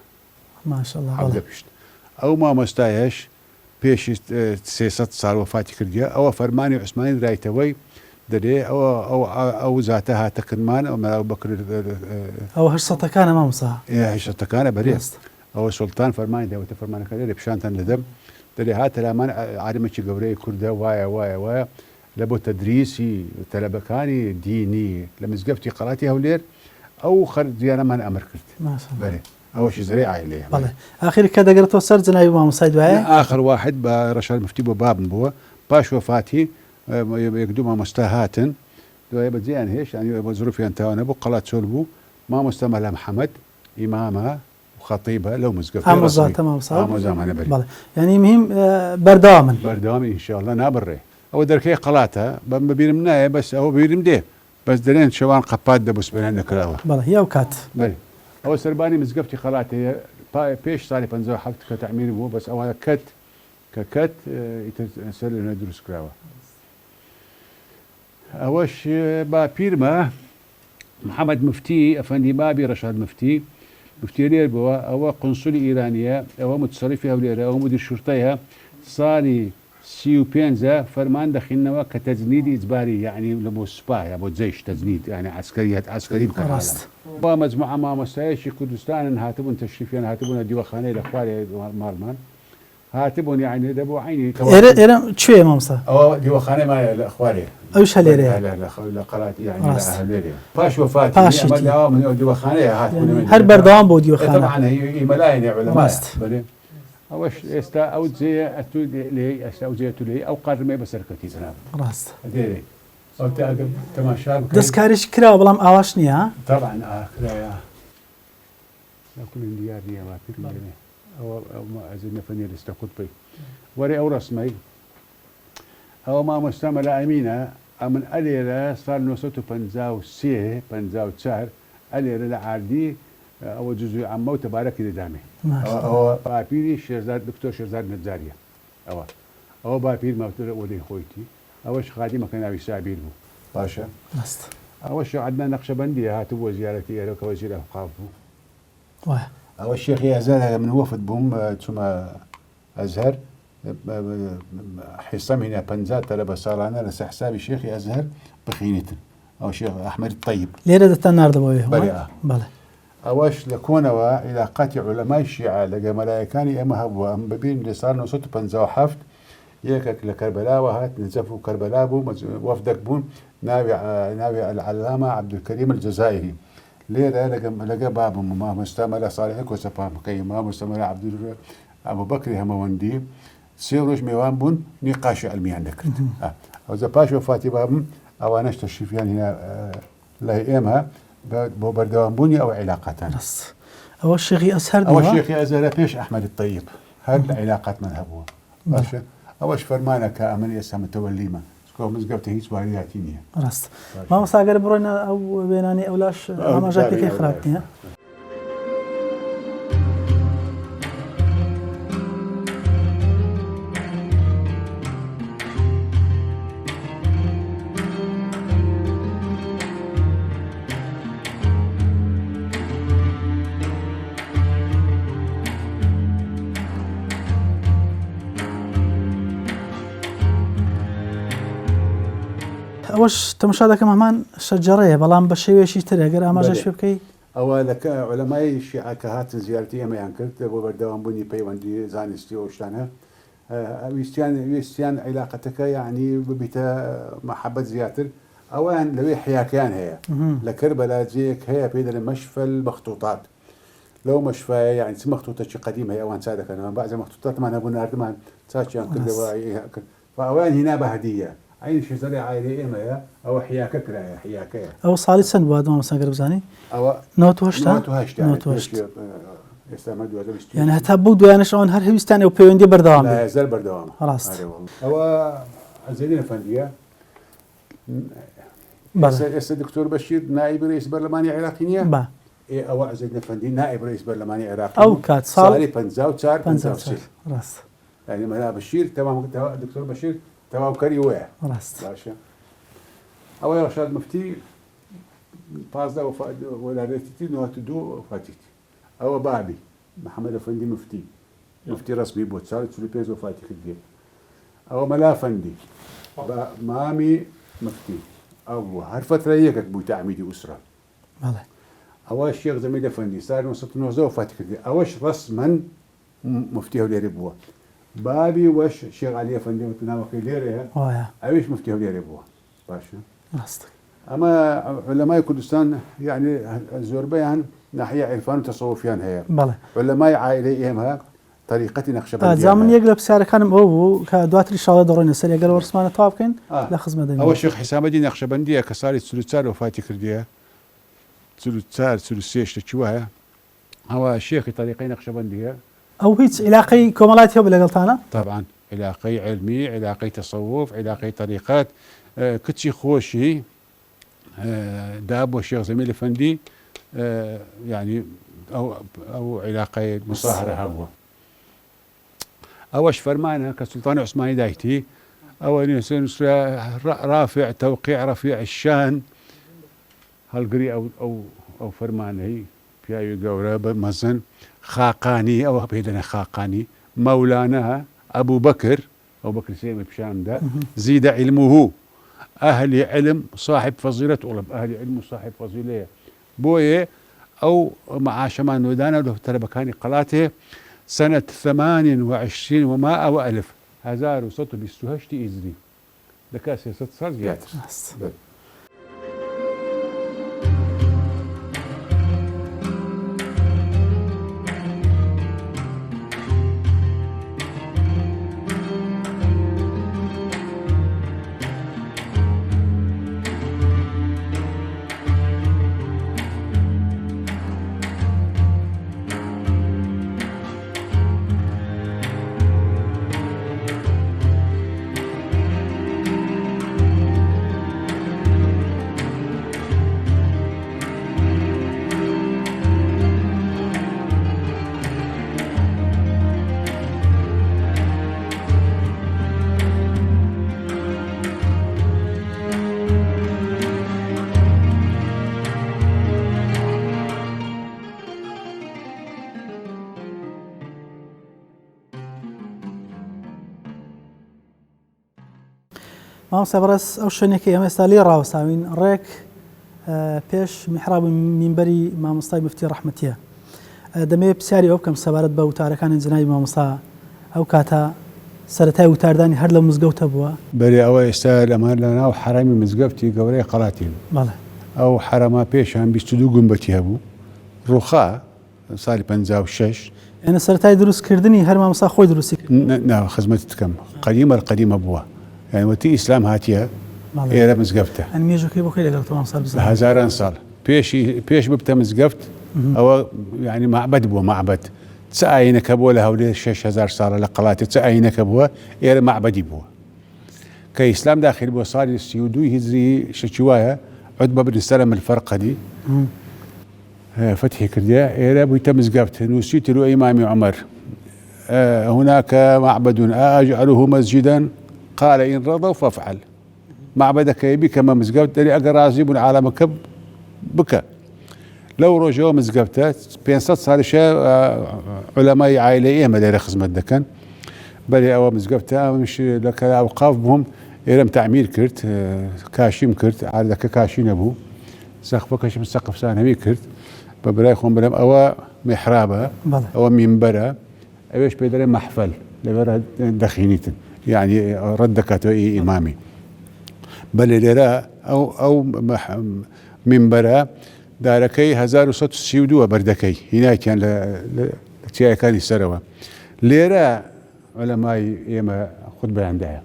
ماشەڵڵا حەفدە پشت ئەو مامۆستایەش پێشی 300 ساڵ وفاتی کردیە ئەوە فەرمانی عوسمانی درایتەوەی دەرێ ئەو زاتە هاتەکردمان ئەو بەکرد ئەو هەشتەکانە مامۆستا هەشتەکانە بەرێست ئەوە سوڵتان فەرمانی داوەتە فەرمانەکە لێرە پیشانتان دەدەم دەرێ هاتە لامان عالمێکی گەورەی کوردە وایە لە بۆ تەدریسی تەلەبەکانی دینی لە مزگەفتی قەڵاتی هەولێر ئەو خەرجیانەمان ئەمر کرد بەرێ ئەوەشی زەرەی عایلەیە ئاخر کە دەگرێتەوە سەر جەنابی مامۆستای دوایە ئاخر واحد بە ڕەشاد مفتی بۆ بابم بووە پاش وەفاتی یەک دوو مامۆستا هاتن دوایە بەجێیان هێش بۆ زروفیان تاوانە بوو قەڵات چۆل بوو مامۆستا مەلا محەممەد ئیمامە خەتیبە لەو مزگەفتی ئامۆزاتە مامۆستا ئامۆزامانە بەڵێ یعنی مهم بەردەوامن بەردەوامی ئینشاءالله نابڕێ ئەوە دەرکەی قەڵاتە بەم بەبیرم نایە بەس ئەوە بیرم دێ بەس دەڵێن شەوان قەپات دەبوس بەیان دەکراوە بەڵێ هی ئەو کات ئەوە سەربانی مزگەفتی خەڵاتەیە پێش ساڵی 57 کە تەعمیر بوو بەس ئەوە کەت کە کەت سەر لەنە دروست کراوە ئەوەش با پیرمە محەممەد مفتی ئەفەندی بابی ڕەشاد مفتی مفتێرێر بووە ئەوە قنسولی ئیرانیە ئەوە متصەریفی هەولێرە ئەوە مدیر شورتەیە ساڵی 35 فەرمان دەخینەوە کە تەجنیدی ئیجباری یعنی لە بۆ سوپایە بۆ جەیش تەجنید یعنی عسکەری بکەن با مەجموعە مامۆستایەکی کوردستانن هاتبوون تەشریفیان هاتبوونە دیوەخانەی لە خوارێ ماڵمان هاتبوون یعنی دەبوو عینی ئێرە کوێ مامۆستا ئەوە دیوەخانەی مایە لە خوارێ ئەوش هەلێرەیە لە قەڵاتی یعنی هەولێرێ پاش وەفاتی دیوەخانەیە هاتبوون هەر بەردەوام بۆ دیوەخانە ئیمەلایەنێ عولەما ئەوەش ئێستا ئەو جێ ئەتو لێ ئەستا ئەو جێت لێ ئەو قەرمێ بەسەرکەتی جناب ڕاست دێرێ ئەو تا ئەگەر تەماشا بکەین دەستکاریش کراوە بەڵام ئاواش نییە طبعا کرایە لەکوڵین دیار نییە وا پیرمەێنێ ئەوە ئەزی نەفەنێ لەستە قوتبی وەرێ ئەو ڕسمەی ئەوە مامۆستا مەلا ئەمینە ئەمن ئەلێرە ساڵ 1953 54 ئەلێرە لە عاردی ئەوە جزوی عەممە و تەبارەکی دەدامێ ئەوە باپیری شێرزاد دکتۆر شێرزاد نەجاریە ئەوە باپیر ماوترە ئۆدەی خۆیتی ئەوەش خادیمەکە ناوی سابیر بوو باشە ئەوەش عەدنان نەقشەبەندیە هاتوو بۆ زیارەتی ئێرە کە وەزیرە ئەوقاف بوو ئەوە شێخی ئەزهەر من وەفد بووم چوومە ئەزهەر حیسەم هینە 50 تەلە بە ساڵانە لەسەر حسابی شێخی ئەزهەر بخینێتن ئەو شێخ ئەحمەد طەیب لێرە دەتان ناردەبەوەی بەڵێ ئەوەش لە کۆنەوە عیلاقاتی عولەمای شیعە لە گەمەلایەکانی ئێمە هەبووە ئەم ببین لە ساڵ 1957 یەکێک لە کەربەلاوە هات نجەف و کەربەلا بوو وەفدەک بوون ناوی العەلامە عەبدولکەریم الجەزائیری لێرە لەگە بابم مامۆستا مەلا ساڵحی کۆچەپامەکەی مامۆستا مەلا ئەبوبەکری هەمەوەندی سێ ڕۆژ میوان بوون نیقاشی عەلمیان دەکرد ئەوزە پاش وەفاتی بابم ئەوانەش تەشریفیان هێنا لای ئێمە بۆ بەردەوامبوونی ئەو عیلاقاتان ئەوە شێخی ئەزهەر ئەوە شێخی ئەزهەرە پێش ئەحمەد طەیب هەر لە عیلاقاتمان هەبووە باشە ئەوەش فەرمانەکە ئەمن ئێستا متەوەلیمە مزگەوتە هیچ واریاتی نییە ڕاست مامۆستا ئەگەر بڕۆینە ئەو وێنانی ئەولاش ئاماژای پێکەی خراپ نییە ئەوەش تەماشا دەکەم هەمان شەجەڕەیە بەڵام بە شێوێشی تر ئەگەر ئاماژە شوێ بکەی ئەوە لە عولەمای شیعە کە هاتن زیارەتی ئێمەیان کرد بۆ بەردەوامبوونی پەیوەندی زانستی و شتانە ویستیان عیلاقەتەکە یعنی ببیتە مەحەبەت زیاتر ئەویان لەوێ حیاکەیان هەیە لە کەربەلا جێیەک هەیە پێی دەڵێن مەشفەل مەختوطات لەو مەشفایە یعنی چ مەختوطەکی قەدیم هەیە ئەوان چا دەکەنەوە بەعزە مەختوطاتمان هەبوو ناردمان چاچیان کردەوە ئەویان هینا بە هەدیە عین شێزەری عایلەی ئێمەیە ئەوە حیاکە کرایە حیاکەیە ئەو ساڵی چەند بووە مامۆستا بزانین ئەوە 98 یعنی هەتا بوو دوایانەش ئەوان هەر هەویستیان ئەو پەیوەندی بەردەوام زەر بەردەوام ڕاست ئەوە عەزیزی ئەفەندیە ئێستا دکتۆر بەشیر نائیب ڕئیس بەرلەمانی عێراقی نییە ئەوە عەزیزی ئەفەندی نائیب ڕئیس بەرلەمانی عێراقی ئەو کات ساڵی 54 ڕاست یعنی مەلا بەشیر تەمام دکتۆر بەشیر تەواوکەری وەیە ڕاست باشە ئەوەی ڕەشاد مفتی 15 وەلایەتی 92 وفاتیتی ئەوە بابی محەممەد ئەفەندی مفتی ڕسمی بۆ ساڵی 45 وفاتی کردێ ئەوە مەلا ئەفەندی مامی مفتی ئەو بووە هەر فترە یەکێک بووی تەعمیدی ئوسرە ئەوە شێخ زەمید ئەفەندی ساڵی 1990 وفاتی کردێ ئەوەش ڕسمەن مفتی هەولێری بووە بابی وەش شێخ عەلی ئەفەندی ناوەکەی لێرەیە ئەویش مفتی هەولێرێ بووە باشە ئەمە عولەمای کوردستان یعنی زۆربەیان ناحیە عیرفان و تەسەووفیان هەیە عولەمای عایلەی ئێمە طریقەتی نەقشەبەندی من یەک لە پرسیارەکانم ئەو بوو کە دواتر ئینشاڵڵا دەڕۆینە سەر ئەگەر وەرسمانە تەواو بکەین لە خزمەت دەمین ئەوە شێخ حیسامەدین نەقشەبەندیە کە ساڵی 44 وفاتی کردیە 44 43 لەکی وایە ئەوە شێخی طریقەی نەقشەبەندیە ئەو هیچ عیلاقەی کۆمەڵایەتی هەبوو لەگەڵتانە طبعا علاقەی علمی، علاقەی تەسەووف، علاقەی طریقات، کچی خۆشی دا بۆ شێخ زەمیل ئەفەندی یعنی ئەو علاقەی مساهرە هەبووە. ئەوەش فەرمانە کە سوڵتانی عوسمانی دایکتی ئەوە رافع توقيع رفيع الشان هەڵگری ئەو فەرمانەی پیاوی گەورە بە مەزن خاقانی ئەوە پێدەنە خاقانی مەولانا أبو بكر سيما بشامدا زيد علمه أهل علم صاحب فضيلة أولب أهل علم صاحب فضيلة بويه أو مع شمان ودانا له تربكاني قلاته سنة 28 وما أو ألف هزار وسط بيستوهشتي إزري دكاسي ست صار زيادة. مامۆستا بەڕێز ئەو شوێنێکی ئێمە ئێستا لێ ڕاوەستاوین ڕێک پێش میحراب مینبەری مامۆستای مفتی ڕەحمەتیە. دەمەوێت پرسیاری ئەو بکەم سەبارەت بە وتارەکانی جنابی مامۆستا ئەو کاتە سەرەتای وتاردانی هەر لە مزگەوتە بووە. بەرێ ئەوە ئێستا لەمان لە ناو حەرامی مزگەوتی گەورەی قەڵاتین. بەڵێ ئەو حرەما پێشان 22 گومبەتی هەبوو ڕووخا ساڵی 56 ئێنە سەرەتای دروستکردنی هەر مامۆستا خۆی دروستی کرد. ناو خزمەتت بکەم قەدیمە بووە يعني وتي إسلام هاتيا إيرا مزقفته أنا ميجو كيف بخير قلت ما صار بزاف هزاران صار بيش ببتا مزقفت أو يعني معبد بو معبد تساينا كبوه لهولي 6000 صار لقلاتي تساينا كبوه إيرا معبدي بو كي إسلام داخل بو صار السيودو هزري شتشوايا عتبة بن سلم الفرقة دي فتحي كرديا إيرا بيتا مزقفت نسيت له إمام عمر هناك معبد أجعله مسجدا قال إن رضوا فافعل معبدك يبي كما مزقبت اللي أقرأ عزيب على مكب بكى لو رجعوا مزقبتات بينصت صار شيء علماء عائلية ما داير خدمة دكان بل أو مزقبتها مش لك أوقاف بهم إيرم تعمير كرت كاشيم كرت على ذاك كاشين أبوه سقف كاشيم سقف سانهمي كرت ببرايخهم بلام أو محرابة أو منبرة أيش بيدري محفل لبرا دخينيتن يعني ردك إمامي بل لرا أو منبرا داركي 1132 بردكي هناك كان لتياي كان السروة لرا علماء يما خطبة عندها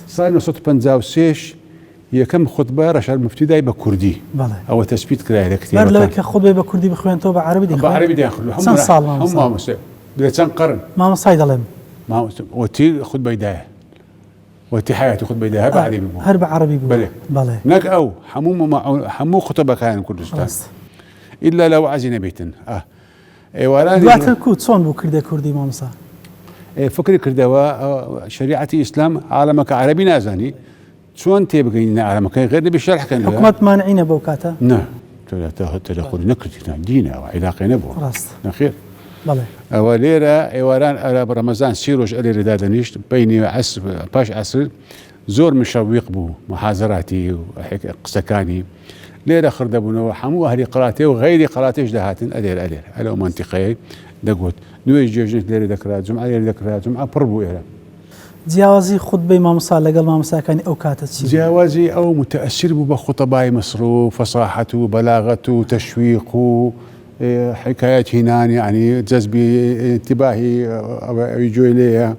صار صوت بنزاوسيش هي كم خطبة رشاد مفتي داي بكردي أو تثبيت كلا كثير بل لك خطبة بكردي بخوان توبة عربي دي بعربي دي أخذ هم لسان قرن ما مصايد لهم ما وتي خطبة داي وتي حياتي خطبة داي بعربي بو هرب عربي بو بله نك أو حمو خطبة كان كردستان إلا لو عزينا بيتن وراني دوات الكود صون بو كردي ما مصا فكري كردوا شريعة الإسلام عالمك عربي نازاني شلون تبغين عالمك غير بالشرح كان حكومة مانعين بوكاتا نعم تدخل نكرتنا دينا وعلاقة نبو نخير بله وليرة ايواران على رمضان سيروج علي ردادنيش بيني عصر باش عصر زور مشوق بو محاضراتي وقسكاني ليرة خردبونا وحمو اهلي قراتي وغيري قراتي جدهاتن ادير على منطقه دقوت نويج جوجنت ليرة ذكرات جمعه ليرة ذكرات جمعه بربو إيرا جیاوازی خطبه مامۆستا لەگەڵ مامۆستاکانی ئەو کاتە چی؟ جیاوازی ئەو متأثر بوو بە خطبای مصر و فصاحة و بلاغة و تشويق و حكايات هنان يعني جذب انتباهي يجوا إليها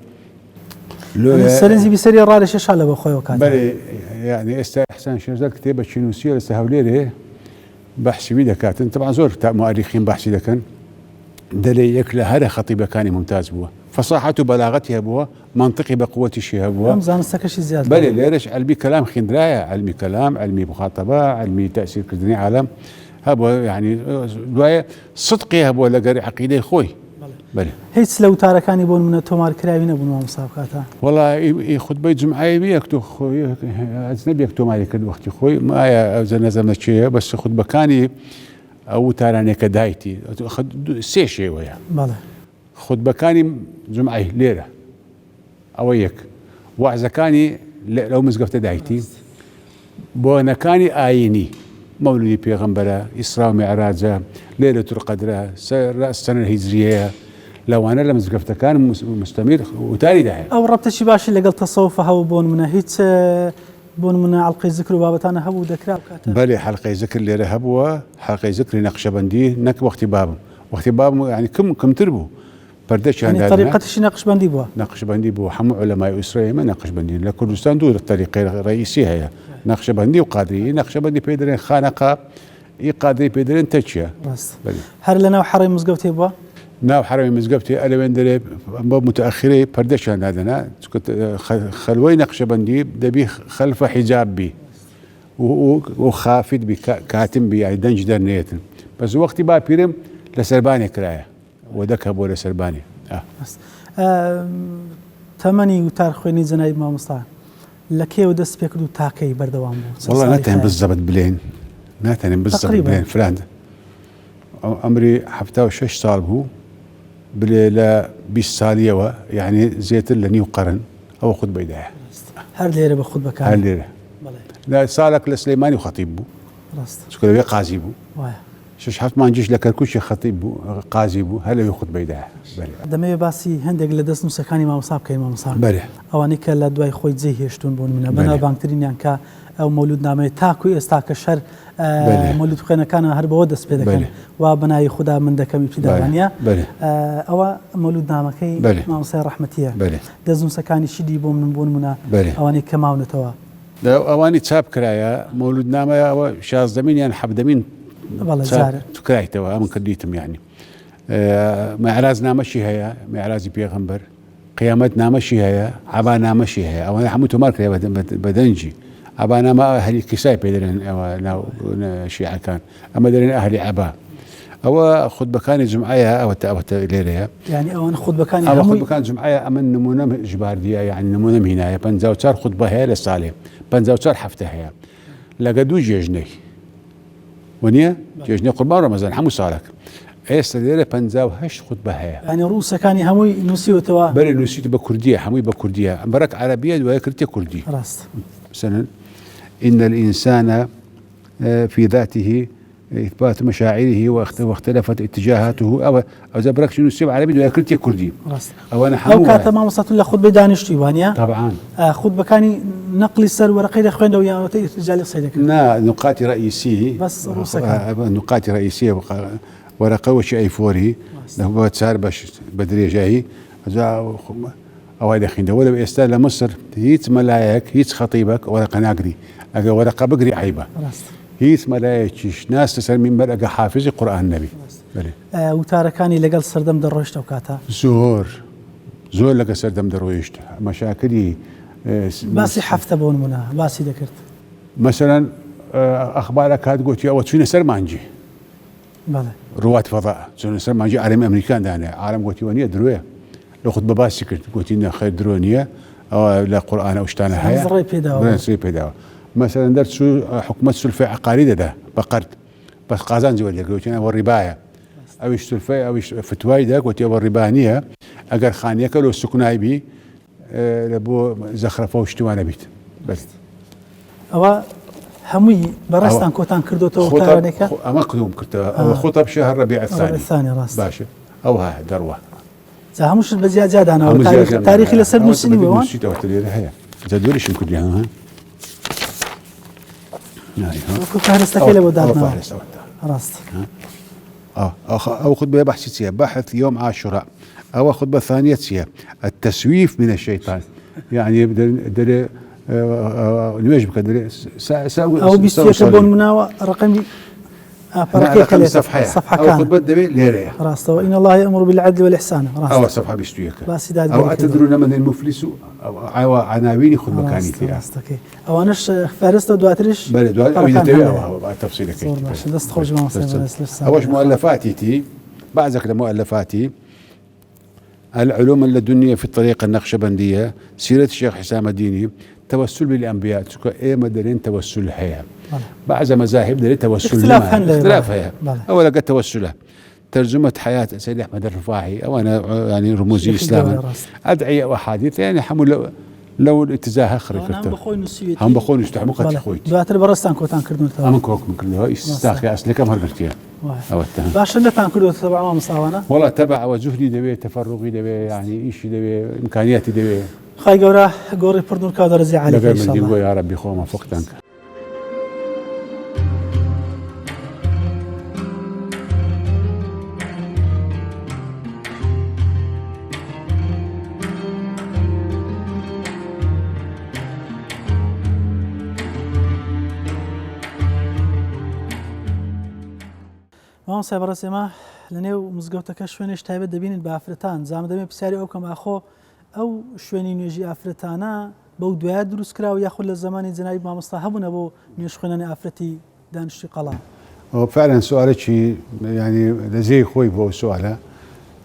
سرنزي بسري رالي شاشة بخوي وكاتب بلي يعني إحسان شيرزاد كتابة شنوسية لسهوليره بحثي بيدا كاتن طبعا زور مؤرخين بحثي ده كان دلي يكلا هذا خطيبة كان ممتاز بوه فصاحة بلاغتها بوا منطقي بقوة شيء بوا رمزان سكشي زيادة بل ليش علمي كلام خندراية علمي كلام علمي مخاطبة علمي تأثير كردني عالم هبوا يعني دواية صدقي هبوا لقري عقيدة خوي بل هيت لو تاركاني بون من تومار كراوي نبون مسابقاتها والله خطبة جمعة بيكتو خوي أجنبي يكتو مالي كل وقت خوي ما يا نزلنا شيء بس خطبة كاني أو تراني كدايتي أخذ سي شيء ويا بله خطبة كاني جمعة ليلة أويك وعزة كاني لو مزقفت دايتي بونا كاني آيني مولدي بيغمبرة إسراء ومعراجة ليلة القدر السنة الهجرية لو أنا لما زقفت كان مستمر وتالي داعي أو ربط شي باش اللي قلت تصوفها وبون من هيت بون من علقي ذكر بابتانا هبو ذكرى بلي حلقة ذكر اللي رهبوا حلقة ذكر نقشبندي نك وقت باب يعني كم تربو بردش يعني طريقة شي نقشبندي بوا نقشبندي بوا حمو علماء إسرائيل ما نقشبندي لكردستان دول الطريقة الرئيسية هي نقشبندي وقادري نقشبندي بيدرين خانقة قادري بيدرين تشيا هل لنا وحرم مزقوتي بوا ناو حرمي مزقبتي أنا وندري متأخري بردشان هذا كنت خلوي نقشبندي دبي خلف حجاب بي وخافت بي كاتم بي يعني دنج درنيتن بس وقتي بقى بيرم لسرباني كراية ودك هبو لسرباني بس تمني وتارخويني زنايب ما مصطفى لكي ودس بيكدو تاكي بردوام والله ناتهم بالضبط بلين ناتهم بالضبط بلين فلان عمري حفتاو 6 سال هو بلا 20 سالية يعني زيت لنيو قرن أو خد بيداه هر ليرة بخد بكان هر ليرة لا سالك لسليماني وخطيب بو شكله بي قاضي بو شش حفت ما نجيش لك كل شيء خطيب بو قاضي بو هلا ياخد بيداه دمي باسي هندق لدس نسكاني ما مصاب كي ما مصاب بله أواني كلا دواي خوي زي هشتون بون منا بنا بانكترين يعني كا أو مولود نامي تاكو استاك الشر مولود خينا كان هرب ودس بيدك وبناي خدا من دكم ابتدائية أو مولود نامكي ما مصير رحمتيه دزون سكاني شدي بون منا أواني كما ونتوا أواني تساب كرايا مولود نامي أو شاز دمين يعني حب دمين والله زار كراي توا من كديتم يعني معراجنا مشي هيا معراج بيغمبر قيامتنا مشي هيا عبانا مشي هيا أو أنا حموت مارك بدنجي عبانا ما أهلي كساي بيدرن أو شيعة كان أما درن أهلي عبا أو خد بكاني جمعية أو ليلة يعني أو أنا خد بكاني أو خد بكان جمعية أمن نمونة جباردية يعني نمونة هنا بنزاوتار خطبة هي للصالح بنزاوتار حفتة هي لقدو جيجني ونيا جيجني قربان رمضان حمو صالك إيش ليلة بنزاو هش خطبة هي يعني روسا كاني هموي نسيو توا بل نسيت بكردية حموي بكردية برك عربية ويكرتي كردي راست مثلا إن الإنسان في ذاته إثبات مشاعره واختلفت اتجاهاته أو زبرك شنو السبع عربي ويكرتي كردي أو أنا حمو أو كاتب ما وصلت له خطبة دانشتي وانيا طبعا خطبة كاني نقل السر ورقيد أخوين لو يا رجال صيدك نا نقاط رئيسية بس روسا نقاط رئيسية ورقة وشي أي فوري له بتسار باش بدري جاي أو هذا خين ولا بيستاهل لمصر هيت ملايك هيت خطيبك ورقة ناقري ورقة بقري عيبة هيت ملايك ناس تسأل من بلقى حافظ قرآن النبي وتاركاني لقل سردم درويشت وكاتا زور لقى سردم درويشت مشاكلي باسي حفظ بون منا باسي ذكرت مثلا أخبارك هاد قلت يا وتشوفين سرمانجي بله رواد فضاء سرمانجي عالم أمريكان دانا عالم قلت ونيا دروية لو خد بباسي كنت قلت إنه خير درونية أو لا قرآن أو شتانا هيا نزري بيداوا مثلا درت حكومة سلفة عقارية ده بقرت بس قازان زي اللي قلت أنا والرباية أو سلفة أو فتواي ده قلت والربانية أجر خانية كلو السكناي بي لبو زخرفة وشتوانا بيت بس أو همي برستان كوتان كردوتو تارنيكا أما كتوم كرتا خطب شهر ربيع الثاني راست باشا أو ها دروة همش بزياد أنا تاريخي لسر مسني وان نسيت أوتلي هي زادوليش يمكن يعني ها كنت هنستكيل ودارنا راست أو خطبة بحثية بحث يوم عاشوراء أو خطبة ثانية التسويف من الشيطان يعني بدل أو بيستيقظون منا رقمي بركة صفحة أو خطبة دبي ليرة راسته وإن الله يأمر بالعدل والإحسان أو صفحة بيستويك باسداد أو أتدرون من المفلس أو عناوين خطبة كانت فيها أو أناش فارست دواتريش بلد أو إذا تبي أو تفصيلك دست خرج ما أوش مؤلفاتي تي بعضك لمؤلفاتي العلوم اللدنية في الطريقة النقشبندية سيرة الشيخ حسام الديني توسل بالأنبياء إيه مدرين توسل الحياة بعض مذاهب دليل توسل اختلاف هي أولا قد توسله ترجمة حياة سيد أحمد الرفاعي أو أنا يعني رموزي إسلام أدعية وأحاديث يعني حمل لو الاتجاه خريف هم بخون يستحموا قد خويت دواتر برستان كوتان كردون أمن كوك من كله استاخي أصلي كم هرقرتيا أو باش اللي تان كردون تبع ما مصاونة والله تبع وزهدي دبي تفرغي دبي يعني إيش دبي إمكانياتي دبي خاي جورا جوري بردون كادر زي عليك إن شاء الله يا ربي خوما فوقتنك مام سایبر سیما لنیو مزگوت کشونیش تایب دبینید با افرتان زام دمی بسیاری او کم آخو او شونی نیجی افرتانا با دوای دروس کرا و یا خل زمانی جنایی با مصطحبون ابو نیش خونان افرتی دانشی قلا. هو فعلا سؤالك شيء يعني لزي خوي بو سؤاله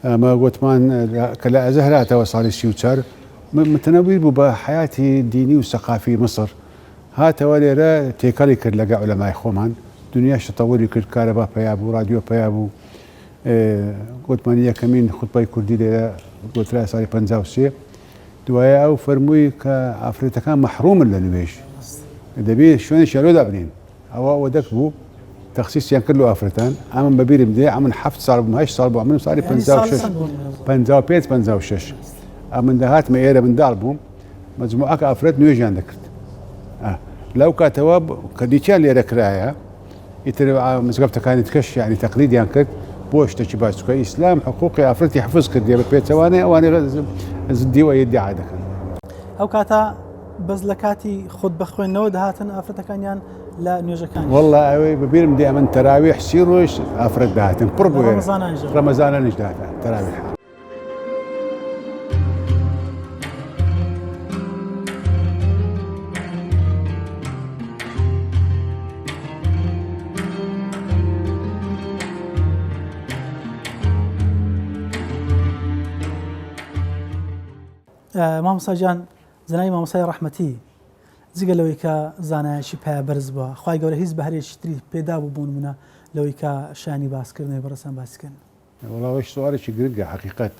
ما قلت مان كلا زهرات وصار السيوتر متنوير بحياتي الديني والثقافي مصر ها توالي تيكالي كر لقى علماء خومان دنيا تطوري كر كهرباء بيابو راديو بيابو قلت مانيا كمين خطبه كردي لها قلت لها صار 53 دوايا او فرموي كافريقيا كان محروم للنبيش دبي شلون شالو دابنين او ودك بو تخصيص يعني كله افرتان عم ببير بدي عم حفظ صار ماهيش صار عملهم صار 56 من دهات ما ايرا من دالبهم مجموعه افرت نيجي عندك لو كتواب كديتشان اللي ركرايا يتر مسقبتها كانت كش يعني تقليد يعني كت بوش تشباس اسلام حقوقي افرتي حفظ كدي بيت ثواني وانا زدي ويدي عاده او كاتا بزلكاتي خد بخوين نود هاتن افرتا كانيان لا نيوجا كان والله ببير مدي من تراويح سيروش افرد دهاتن قربوا رمضان نجد تراويح مامۆستا جان زنای مامۆسای ڕەحمەتی جگە لەوەی کە زانایەکی پیا بەرز بووە خوای گەورە هیچ بەهرێکی تری پێدا بوو بۆ نمونە لەوەی کە شانی باسکردنەوەی بەڕێسان باسکردن والله وش سؤالك قرقة حقيقة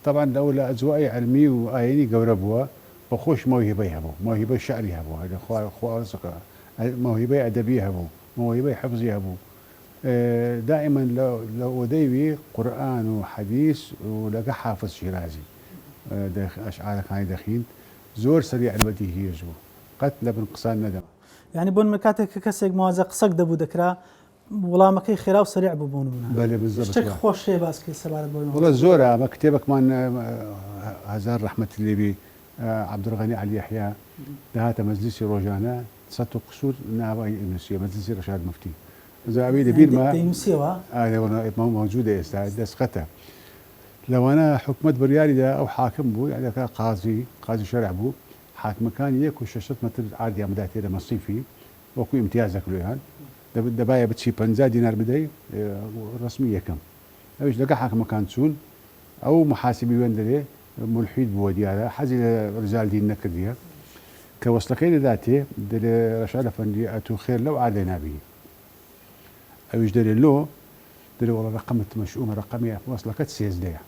طبعا لو أجواء علمي وآيني قورة بوا وخوش موهبة هبو موهبة شعري هبو هذا خوارزق موهبة أدبية هبو موهبة حفظي هبو دائما لو وديبي قرآن وحديث ولقى حافظ شيرازي أشعارك هاي دخين زور سريع البديهية جو قتل بن قصان ندم يعني بون مكاتك كسيك موازق صق دبو دكرا وڵامەکەی خێرا و سریع ببوون شتێک خۆش شێ باسکەی سەبارەت بۆ والله زۆرە ئەمە کتێبێکمان هەزار ڕەحمەتی لێبی عەبدولغەنی عەلی یەحیا داهاتە مەجلیسی ڕۆژانە 100 قسوور ناوای نووسیە مەجلیسی ڕەشاد مفتی زاوی دەبیرمە موجودە ئێستا دەستخەتە لەوانە حکومەت بڕیاریدا ئەو حاکم بوو یعنی قازی شەرع بوو حاکمەکان 1.6 متر ئاردیان بدا تێرە مەسیفی وەکو ئیمتیازێک لێیان دەبایە بچی 50 دینار بدەی ڕسمی یەکەم ئەوش لەگە حاکمەکان چوون ئەو محاسبی وێن دەرێ ملحید بووە دیارە حەزی لە ڕجال دین نەکردیە کە وەسڵەکەی دەداتێ دەرێ ڕەشاد ئەفەندی ئەتوو خێر لەو ئادەی نابی ئەوش دەرێ لۆ دەرێ وەڵە ڕقمت مەشئومە ڕقمی وەسڵەکەت سێزدەیە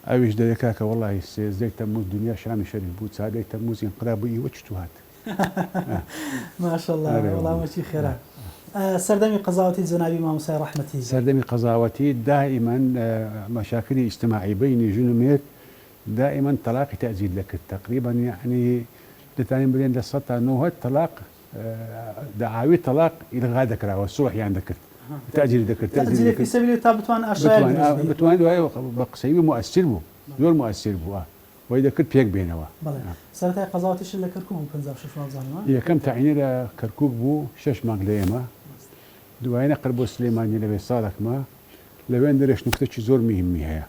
ئەوش دەرێ کاکە وەڵی سێزدەی تەموز دنیا شامی شەریف بوو چادەی تەموز ئینقلاب بووی وە چتو هات ماشاءالله وڵامەکی خێرا سەردەمی قەزاوەتی جەنابی مامۆسای ڕەحمەتی سەردەمی قەزاوەتی دائما مشاكل اجتماعي بين جنوميت دائما طلاق تأجيل لك تقريبا يعني دتانين بلين للسطح انه الطلاق دعاوي طلاق الغاء ذكرها والصلح يعني ذكرت تأجيل ذكرت تأجيل في سبيل تابتوان أشياء بتوان بقسيبي مؤثر بو زور مؤثر بو وإذا كنت بيك بينوا سرتای قەزاوەتیش لە کەرکووک بوو 56 مانگ زانما یەکەم تعینی لە کەرکووک بوو 6 مانگ لە ئێمە دوای نەقەر بۆ سلێمانی لەوێ ساڵێکمە لەوێن دەرێش نوکتەی زۆر میهمی هەیە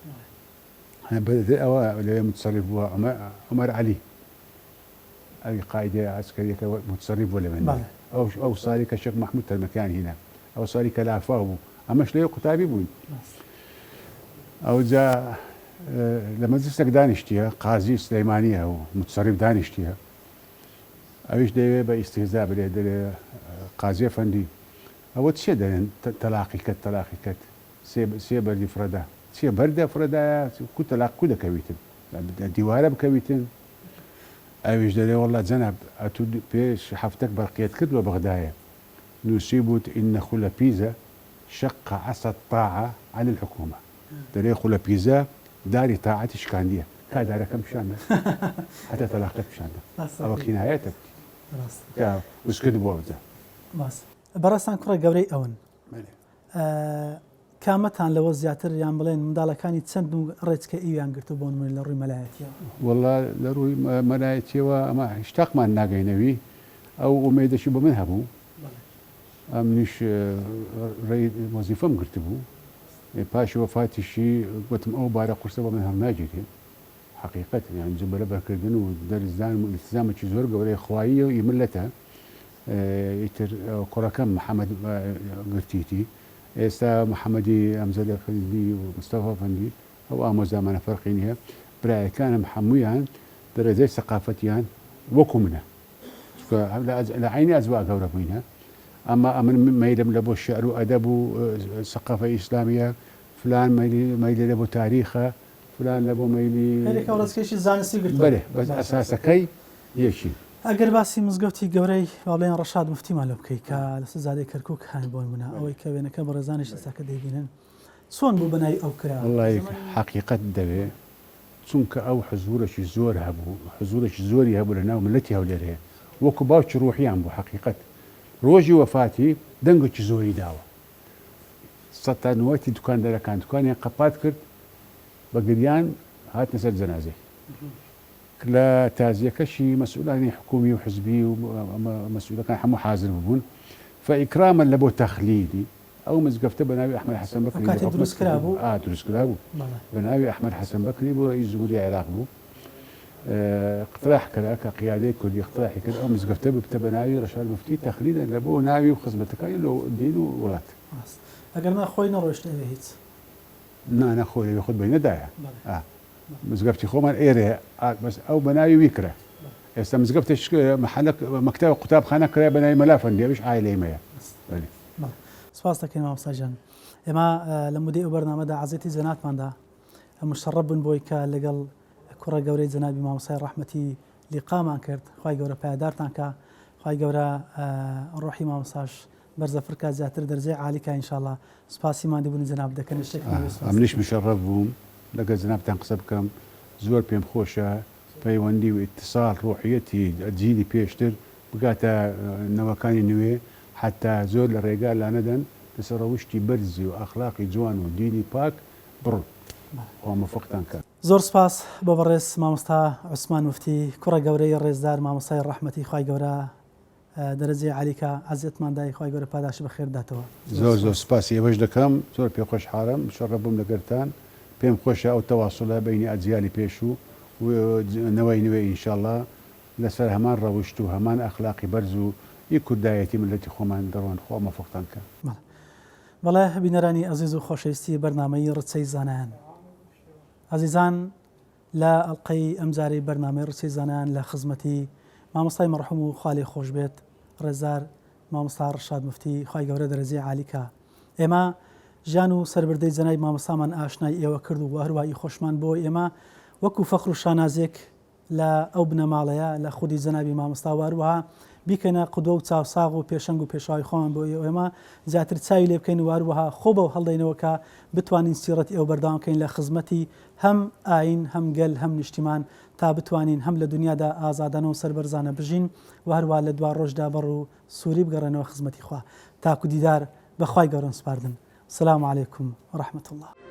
ئەوە لەوێ متصرف بووە عومەر عەلی ئەوی قایدێ عسکەریەکە متصرف بووە لەوێن ئەو ساڵی کە شێخ مەحموود تەرمەکیان هینە ئەو ساڵی کە لافاو بوو ئەمەش لەوێ قوتابی بووین ئەوجا لە مەجلیسێک دانیشتیە قازی سلەیمانیە و متصرف دانیشتیە ئەویش دەیەوێ بە ئیستیهزا بێ دەرێ قازی ئەفەندی ئەوە چێ دەێن تەلاقیکەت سێ بەردی فرەدا چیە بەردە فرەدایە کو تەلاق کو دەکەویتن دیوارە بکەویتن ئەویش دەرێ وەڵا جەناب ئەتو پێش هەفتەك بەرقیەت کردووە بەغدایە نووسی بوت ئینە خولە پیزە شق عسى الطاعة عن الحكومة دەرێ خولە پیزە داری تاعەتی شکاندیە کادارەکەم پیشانە حتى تەلاقەت پیشانە ئەوە کینایەتە وسکرد بووە بزە بەڕاستان کوڕە گەورەی ئەون کامەتان لەوە زیاتر یان بڵێن منداڵەکانی چەند و ڕێچکە ئیویان گرتو بۆ نمونە لە ڕووی مەلایەتیەوە وەڵا لە ڕووی مەلایەتیەوە ئەمە هیچتاقمان ناگەینەوی ئەو ئومێدەشی بۆ من هەبوو ئەمنیش ڕێی وەزیفەم گرت بوو پاشی وەفاتیشی گوتم ئەو بارە قورسە بۆ من هەم ناگیرێ حقیقەت یان جبلە بەرکردن و دەرزدان و ئیلتزامێکی زۆر گەورەی خوایی و ئیملەتە ئیتر کوڕەکەم محەممەد گرتیتی ئێستا محەممەدی ئەمزەد ئەفەندی و مستەفا ئەفەندی ئەو ئامۆزامانە فەرقی نییە برایەکانم هەموویان دەرەجەی سەقافەتیان وەکو منە لە عینی ئەزوا گەورە بووینە ئەمە ئەمن مەیلم لە بۆ شعر و ئەدەب و سەقافە ئیسلامیە فلان مەیلە لە بۆ تاریخە فلان لە بۆ مەیلی ڕستکێشی زانستی گرت بەێ بەس ئەساسەکەی یەکی ئەگەر باسی مزگەوتی گەورەی باڵێن ڕەشاد مفتیمان لە بکەیت کە لە سزادەی کەرکک هاان بۆ منە ئەوەی کە وێنەکە بە ڕێزانش ئێستاکە دەیبینن چۆن بوو بەنای ئەو کرا وڵی حقیقت دەوێ چونکە ئەو حزورێکی زۆر هەبوو حزورێکی زۆری هەبوو لە ناو ملەتی هەولێر هەیە وەکو باوکی ڕوحیان بوو حقیقت ڕۆژی وەفاتی دەنگێکی زۆری داوە سەتانوەتی دوکاندەرەکان دوکانیان قەپات کرد بە گریان هاتنە سەر جەنازەی لە تازیەکەشی مەسئولانی حکومی و حزبی و مەسئولەکان هەموو حاضر ببوون فئیکراما لە بۆ تەخلیدی ئەو مزگەفتە بە ناوی ئەحمەد حەسەن بەکری دروستکرا بوو دروستکرا بوو بە ناوی ئەحمەد حەسەن بەکری بۆ ڕئیس جمهوری عێراق بوو اقتراح کرا کە قیادەی کوردی اقتراحی کرد ئەو مزگەفتە ببتە بە ناوی ڕەشاد مفتی تەخلیدە لە بۆ ناوی و خزمەتەکانی لە دین و وڵات ئەگەر نەخۆی نەڕۆشتەوێ هیچ نانەخۆی خۆت بەی نەدایە مزگەفتی خۆمان ئێرە بەس ئەو بەناوی ویکرە ئێستا مزگەفتش مەکتەوە قوتابخانە کرا بەناوی مەلا فەندێویش ئایلەیمەیە سپاس دەکەین مامۆستاجان ئێمە لە مودەی ئەو بەرنامەدا عەزەتی جەناتماندا مشەڕەف بوون بۆی کە لەگەڵ کوڕە گەورەی جەنابی مامۆستای ڕەحمەتی لیقامان کرد خوای گەورە پایدارتان کە خوای گەورە ڕۆحی مامۆستاش بەرزە فرکا زیاتر دەرجەی عالیکە ئینشاءڵڵا سوپاسیمان دەبوون جەناب دەکەن ئەمنیش مشەڕەف بووم لەگە جنابتان قسە بکەم زۆر پێم خۆشە پەیوەندی و ئیتیساڵ ڕۆحیەتی جیلی پێشتر بگاتە نەوەکانی نوێ حتا زۆر لە ڕێگا لا نەدەن لەسەر ڕەوشتی بەرزی و ئەخلاقی جوان و دینی پاک بڕ مەفەقتان کرد زۆر سپاس بۆ بەڕێز مامۆستا عوسمان مفتی کوڕە گەورەی ڕێزدار مامۆستای ڕەحمەتی خوای گەورە دەرەجەی عالیکە عەزیەتماندای خوای گەورە پاداشی بەخێر داتەوە زۆر سپاسی ئێوەش دەکەم زۆر پێ خۆشحاڵم شەڕە بووم لەگەرتان پێم خۆشە ئەو تەواصلە بینی ئەجیالی پێش و نەوەی نوێ ئینشاءڵڵا لەسەر هەمان ڕەوشت و هەمان ئەخلاقی بەرز و ی کوردایەتی ملەتی خۆمان دەڕۆن خۆ مەفەقتان کە بەڵێ بینەرانی ئەزیز و خۆشەویستی بەرنامەی ڕچەی زانایان عزیزان لە ئەڵقەی ئەمجارەی بەرنامەی ڕچەی زانایان لە خزمەتی مامۆستای مەرحوم و خاڵی خۆش بێت ڕێزدار مامۆستا ڕەشاد مفتی خوای گەورە دەرەجەی عالیکە ئێمە ژیان و سەربردەی جەنای مامۆستامان ئاشنای ئێوە کرد و هەروایی خۆشمان بۆ ئێمە وەکو فەخر و شانازێک لە ئەو بنەماڵەیە لە خودی جەنابی مامۆستا واروها بیکەنە قودوە و چاوساغ و پێشەنگ و پێشاوی خۆمان بۆ ئێمە زیاتر چاوی لێ بکەین واروها خۆ بەو هەڵدەینەوەکە بتوانین سیرەتی ئەو بەردەوامکەین لە خزمەتی هەم ئاین هەم گەل هەم نیشتیمان تا بتوانین هەم لە دنیادا ئازادانە و سەربەرزانە بژین و هەروە لە دوا ڕۆژدا بەڕ و سووری بگەڕێنەوە خزمەتی خوا تاکو دیدار بەخوای گەورە سپاردن. السلام عليكم ورحمة الله.